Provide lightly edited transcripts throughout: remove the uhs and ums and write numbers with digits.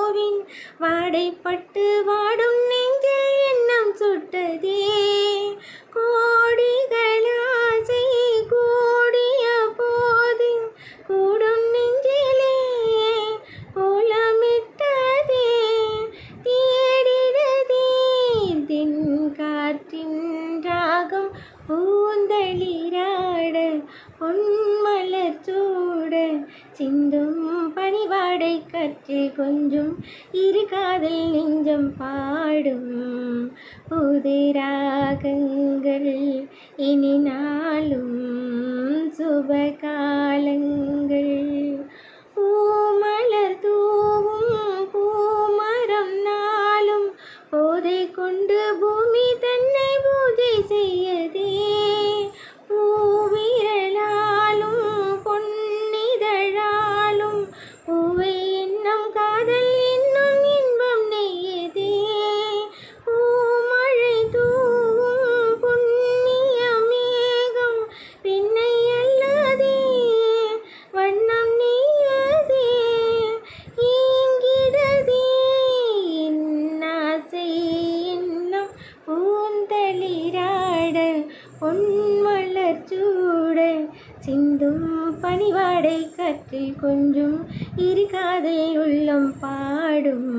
பூவின் வாடைப்பட்டு வாடும் நெஞ்சில் எண்ணம் சுட்டதே. கோடிகள் ஆசை கூடிய போது கூடும் நெஞ்சிலே கோலமிட்டதே. தேடிடதே தென்காற்றின் ராகம் பூந்தளிராட பொன்மலர் சூட சிந்தும் பனிவாடை கற்றில் கொஞ்சம் இரு காதல் நெஞ்சம் பாடும். புது ராகங்கள் இனி நாளும் சுபகாலங்கள். பூமலர் தூவும் பூமரம் நாளும் போதை கொண்டு பூமி தன்னை பூஜை செய்யதே. பூவிரலாலும் பொன்னிதழாலும் பூவை என்னும் காதல் என்னும் இன்பம் நெய்யதே. பூமழை தூவும் புண்ணிய மேகம் பெண்ணை அல்லதே வண்ணம் நெய்யதே. ஏங்கிடதே என்னாசை என்னும் பூந்தளிராட பொன்மலர் சூட சிந்தும் பனிவாடை கற்றில் கொஞ்சம் இரு காதல் உள்ளம் பாடும்.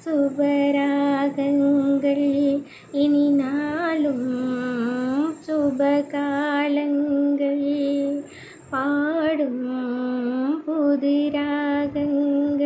சுபராகங்கள் இனி நாளும் சுபகாலங்கள் பாடும். புது ராகங்கள்